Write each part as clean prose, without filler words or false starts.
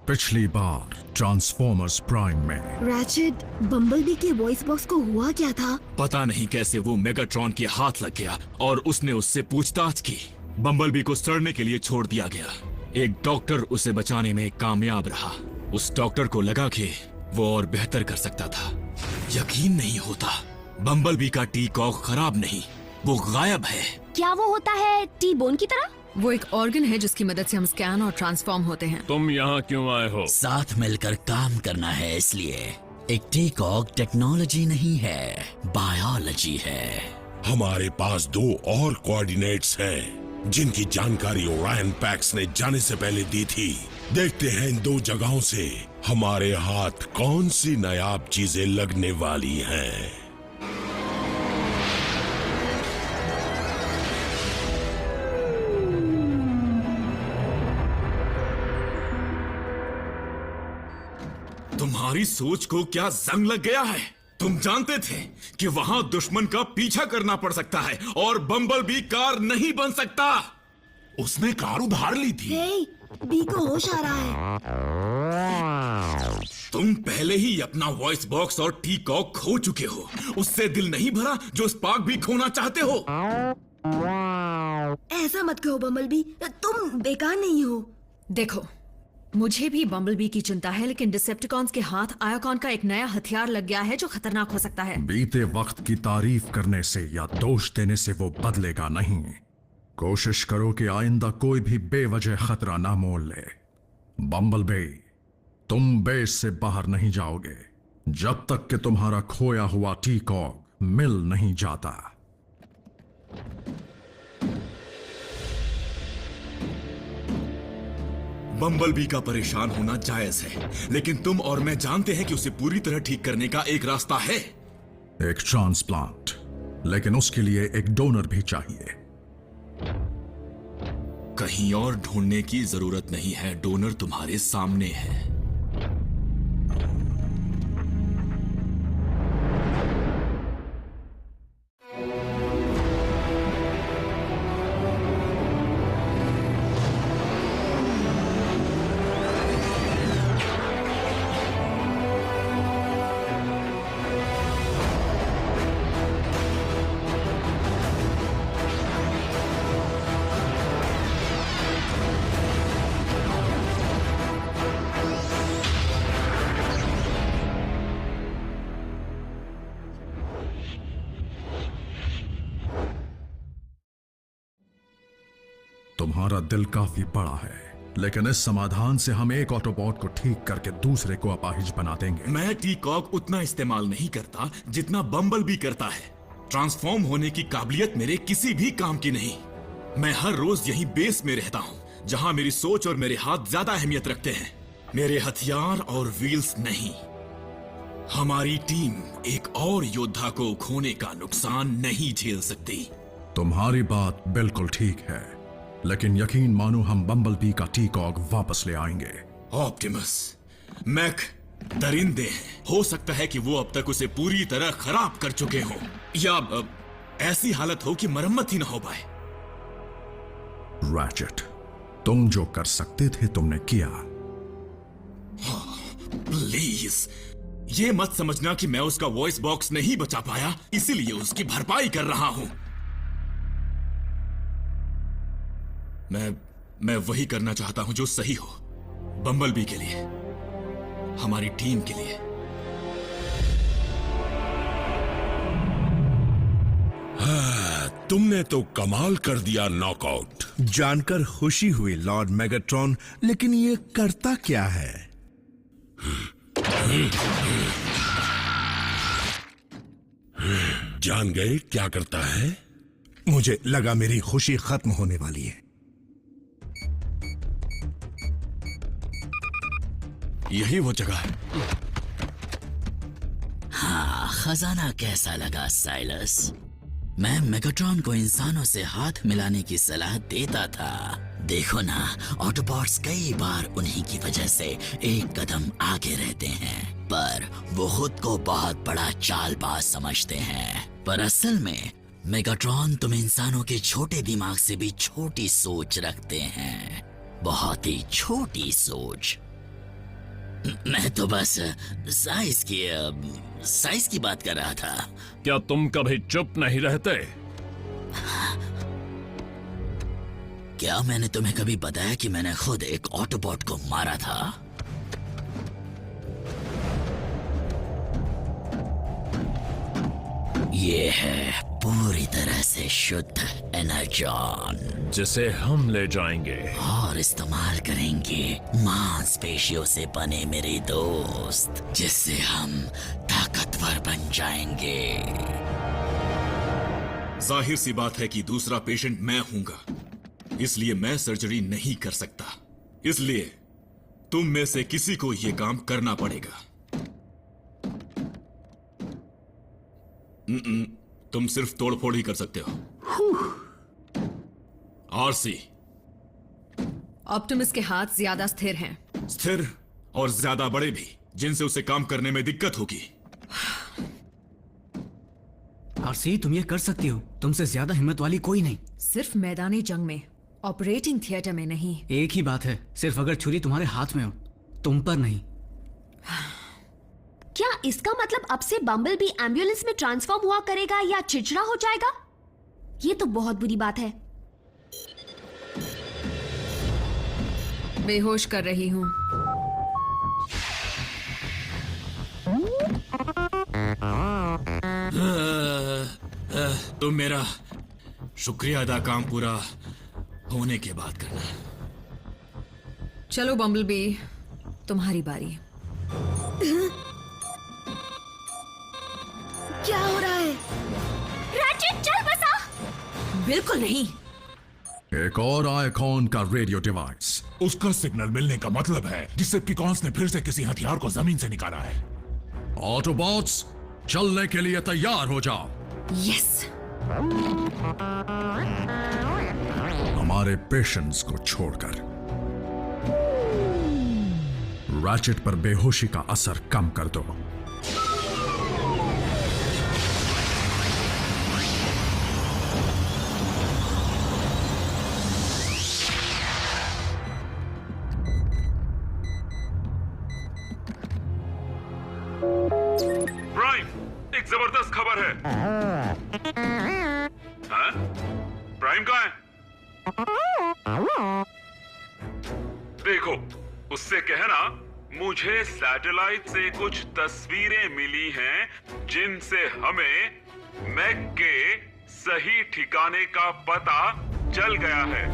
पिछली बार transformers prime में ratchet, bumblebee के वॉइस बॉक्स को हुआ क्या था? पता नहीं कैसे वो मेगाट्रॉन के हाथ लग गया और उसने उससे पूछताछ की। बम्बलबी को सड़ने के लिए छोड़ दिया गया। एक डॉक्टर उसे बचाने में कामयाब रहा। उस डॉक्टर को लगा कि वो और बेहतर कर सकता था। यकीन नहीं होता, बम्बलबी का टी कॉक खराब नहीं, वो गायब है। क्या वो होता है टी बोन की तरह? वो एक ऑर्गन है जिसकी मदद से हम स्कैन और ट्रांसफॉर्म होते हैं। तुम यहाँ क्यों आए हो? साथ मिलकर काम करना है, इसलिए। एक टी-कॉक टेक्नोलॉजी नहीं है, बायोलॉजी है। हमारे पास 2 और कोऑर्डिनेट्स हैं जिनकी जानकारी ओरायन पैक्स ने जाने से पहले दी थी। देखते हैं इन 2 जगहों से हमारे हाथ कौन सी नायाब चीजें लगने वाली हैं। तुम्हारी सोच को क्या जंग लग गया है? तुम जानते थे कि वहां दुश्मन का पीछा करना पड़ सकता है और बम्बलबी कार नहीं बन सकता। उसने कार उधार ली थी। हे, बी को होश आ रहा है। तुम पहले ही अपना वॉइस बॉक्स और टी कॉक खो चुके हो। उससे दिल नहीं भरा जो स्पार्क भी खोना चाहते हो। ऐसा मत कहो बम्बलबी, तुम बेकार नहीं हो। देखो, मुझे भी बम्बलबी की चिंता है, लेकिन डिसेप्टिकॉन्स के हाथ आयोकॉन का एक नया हथियार लग गया है जो खतरनाक हो सकता है। बीते वक्त की तारीफ करने से या दोष देने से वो बदलेगा नहीं। कोशिश करो कि आइंदा कोई भी बेवजह खतरा ना मोल ले। बम्बलबी, तुम बेस से बाहर नहीं जाओगे जब तक कि तुम्हारा खोया हुआ टी कॉक मिल नहीं जाता। बम्बलबी का परेशान होना जायज है, लेकिन तुम और मैं जानते हैं कि उसे पूरी तरह ठीक करने का एक रास्ता है। एक ट्रांसप्लांट, लेकिन उसके लिए एक डोनर भी चाहिए। कहीं और ढूंढने की जरूरत नहीं है, डोनर तुम्हारे सामने है। तुम्हारा दिल काफी बड़ा है, लेकिन इस समाधान से हम एक ऑटोबॉट को ठीक करके दूसरे को अपाहिज बना देंगे। मैं टी कॉक उतना इस्तेमाल नहीं करता जितना बम्बलबी करता है। ट्रांसफॉर्म होने की काबिलियत मेरे किसी भी काम की नहीं। मैं हर रोज यही बेस में रहता हूँ, जहाँ मेरी सोच और मेरे हाथ ज्यादा अहमियत रखते हैं, मेरे हथियार और व्हील्स नहीं। हमारी टीम एक और योद्धा को खोने का नुकसान नहीं झेल सकती। तुम्हारी बात बिल्कुल ठीक है, लेकिन यकीन मानो हम बम्बलबी का टी कॉक वापस ले आएंगे। ऑप्टिमस, मैक दरिंदे हैं। हो सकता है कि वो अब तक उसे पूरी तरह खराब कर चुके हों, या ऐसी हालत हो कि मरम्मत ही ना हो पाए। रैचेट, तुम जो कर सकते थे तुमने किया। प्लीज, ये मत समझना कि मैं उसका वॉइस बॉक्स नहीं बचा पाया इसीलिए उसकी भरपाई कर रहा हूं। मैं वही करना चाहता हूं जो सही हो, बम्बलबी के लिए, हमारी टीम के लिए। तुमने तो कमाल कर दिया नॉकआउट। जानकर खुशी हुई लॉर्ड मेगाट्रॉन, लेकिन ये करता क्या है? जान गए क्या करता है? मुझे लगा मेरी खुशी खत्म होने वाली है। यही वो जगह है। हाँ, खजाना कैसा लगा साइलस? मैं मेगाट्रॉन को इंसानों से हाथ मिलाने की सलाह देता था। देखो ना, ऑटोबॉट्स कई बार उन्हीं की वजह से एक कदम आगे रहते हैं, पर वो खुद को बहुत बड़ा चालबाज समझते हैं। पर असल में मेगाट्रॉन तुम इंसानों के छोटे दिमाग से भी छोटी सोच रखते हैं, बहुत ही छोटी सोच। मैं तो बस साइज की बात कर रहा था। क्या तुम कभी चुप नहीं रहते? क्या मैंने तुम्हें कभी बताया कि मैंने खुद एक ऑटोबॉट को मारा था? ये है पूरी तरह से शुद्ध एनर्जॉन, जिसे हम ले जाएंगे और इस्तेमाल करेंगे मांसपेशियों से बने मेरे दोस्त, जिससे हम ताकतवर बन जाएंगे। जाहिर सी बात है कि दूसरा पेशेंट मैं हूंगा, इसलिए मैं सर्जरी नहीं कर सकता। इसलिए तुम में से किसी को यह काम करना पड़ेगा। तुम सिर्फ तोड़फोड़ ही कर सकते हो। आरसी, ऑप्टिमस के हाथ ज्यादा स्थिर हैं। स्थिर और ज्यादा बड़े भी, जिनसे उसे काम करने में दिक्कत होगी। आरसी, तुम ये कर सकती हो। तुमसे ज्यादा हिम्मत वाली कोई नहीं। सिर्फ मैदानी जंग में, ऑपरेटिंग थिएटर में नहीं। एक ही बात है, सिर्फ अगर छुरी तुम्हारे हाथ में हो, तुम पर नहीं। क्या इसका मतलब अब से बम्बल भी एम्बुलेंस में ट्रांसफॉर्म हुआ करेगा या चिड़चिड़ा हो जाएगा? ये तो बहुत बुरी बात है। बेहोश कर रही हूँ। तुम मेरा शुक्रिया अदा काम पूरा होने के बाद करना। चलो बम्बलबी, तुम्हारी बारी। क्या हो रहा है? रैचेट, चल बसा। बिल्कुल नहीं। एक और आइकॉन का रेडियो डिवाइस। उसका सिग्नल मिलने का मतलब है डिसेप्टिकॉन्स ने फिर से किसी हथियार को जमीन से निकाला है। ऑटोबॉट्स, चलने के लिए तैयार हो जाओ। यस। हमारे पेशेंट्स को छोड़कर रैचेट पर बेहोशी का असर कम कर दो। प्राइम, एक जबरदस्त खबर है। हाँ? प्राइम कहाँ है? देखो, उससे कहना मुझे सैटेलाइट से कुछ तस्वीरें मिली हैं जिनसे हमें मैक के सही ठिकाने का पता चल गया है।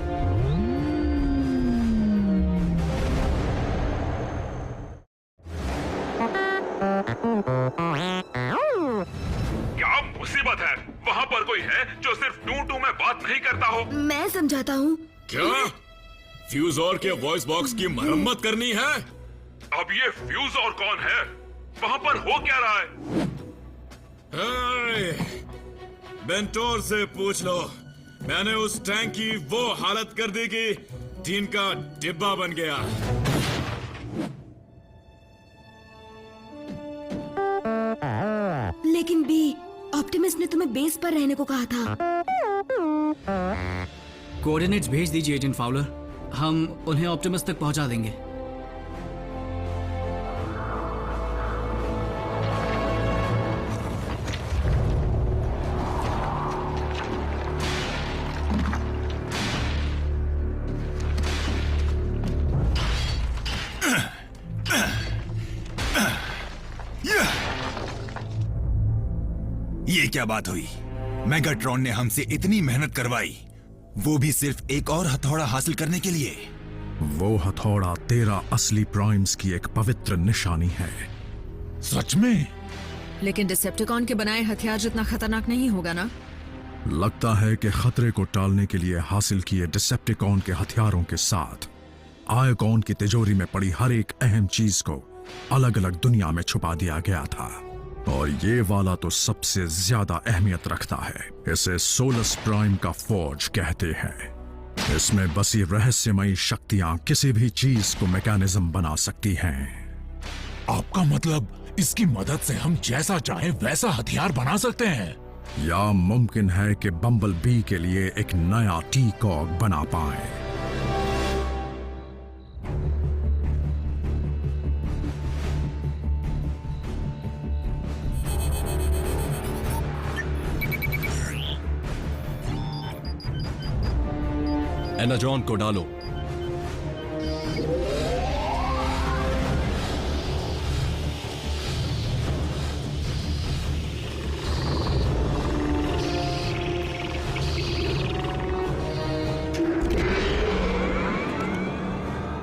क्या मुसीबत है? वहां पर कोई है जो सिर्फ टू में बात नहीं करता हो? मैं समझाता हूँ। क्या फ्यूज और के वॉइस बॉक्स की मरम्मत करनी है? अब ये फ्यूज और कौन है? वहां पर हो क्या रहा है? बेंटोर से पूछ लो। मैंने उस टैंक की वो हालत कर दी कि टीन का डिब्बा बन गया। लेकिन बी, ऑप्टिमस ने तुम्हें बेस पर रहने को कहा था। कोऑर्डिनेट्स भेज दीजिए एजेंट फाउलर, हम उन्हें ऑप्टिमस तक पहुंचा देंगे। ये क्या बात हुई? मेगाट्रॉन ने हमसे इतनी मेहनत करवाई, वो भी सिर्फ एक और हथौड़ा हासिल करने के लिए। वो हथौड़ा तेरा असली प्राइम्स की एक पवित्र निशानी है। सच में? लेकिन डिसेप्टिकॉन के बनाए हथियार जितना खतरनाक नहीं होगा ना? लगता है कि खतरे को टालने के लिए हासिल किए डिसेप्टिकॉन के हथियारों के साथ आइकॉन की तिजोरी में पड़ी हर एक अहम चीज को अलग अलग दुनिया में छुपा दिया गया था। और ये वाला तो सबसे ज्यादा अहमियत रखता है। इसे सोलस प्राइम का फोर्ज कहते हैं। इसमें बसी रहस्यमयी शक्तियां किसी भी चीज को मैकेनिज्म बना सकती हैं। आपका मतलब इसकी मदद से हम जैसा चाहें वैसा हथियार बना सकते हैं? या मुमकिन है कि बम्बल बी के लिए एक नया टी कॉग बना पाए। एनाजॉन को डालो।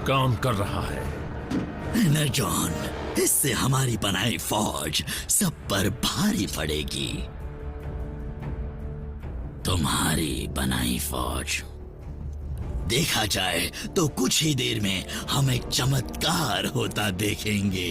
काम कर रहा है। एनाजॉन, इससे हमारी बनाई फौज सब पर भारी पड़ेगी। तुम्हारी बनाई फौज देखा जाए तो कुछ ही देर में हम एक चमत्कार होता देखेंगे।